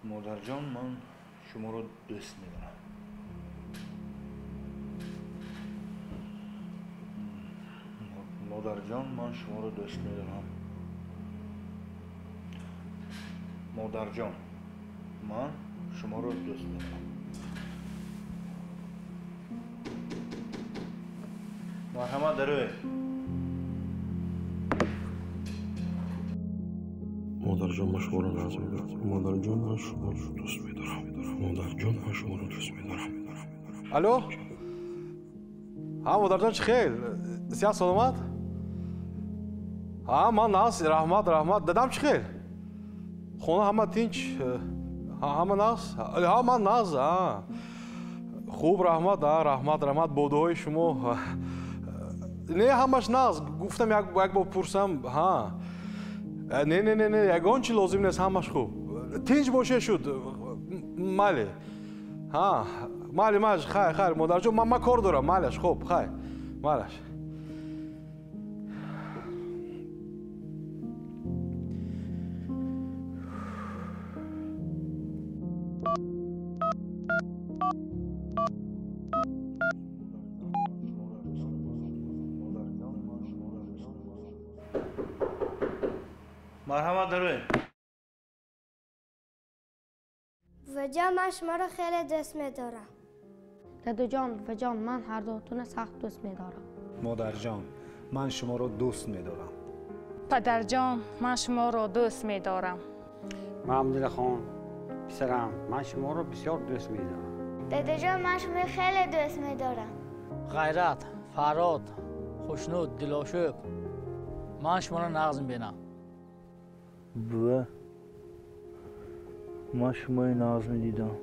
مادرجان من شما رو دوست می‌دارم. مادرجان من شما رو دوست می‌دارم. مادرجان من شما رو دوست می‌دارم. مرحمت داره. مادرجان من شما رو ناز می‌دارم. مادرجان من شما رو دوست می‌دارم. مادرجان من شما رو دوست می‌دارم. الو ها مادرجان چی خیر سیاه سلامت ها من ناز رحمت دادم چی خیر خونه همه تینچ همه ناز ها من ناز خوب رحمت بودوی شما نه همش ناز گفتم یک بار پرسم ها نه یگان چی لازم نیست همش خوب تینچ باشه شد مالی ها مالی خیر مادرجان من کار دارم مالش خوب خیر مالش مرحمت داره. وجا من شما رو خیلی دوست می‌دارم. دادو جان و جان من هر دوتون سخت دوست می‌دارم. مادر جان من شما رو دوست می‌دارم. پدر جان من شما رو دوست می‌دارم. محمد خان پسرم من شما رو بسیار دوست می‌دارم. دادو جان من شما رو خیلی دوست می‌دارم. غیرت، فراد، خوشنود، دلاشوب من شما رو نغز می‌بینم. بوه من شما رو ناز می‌دیدم.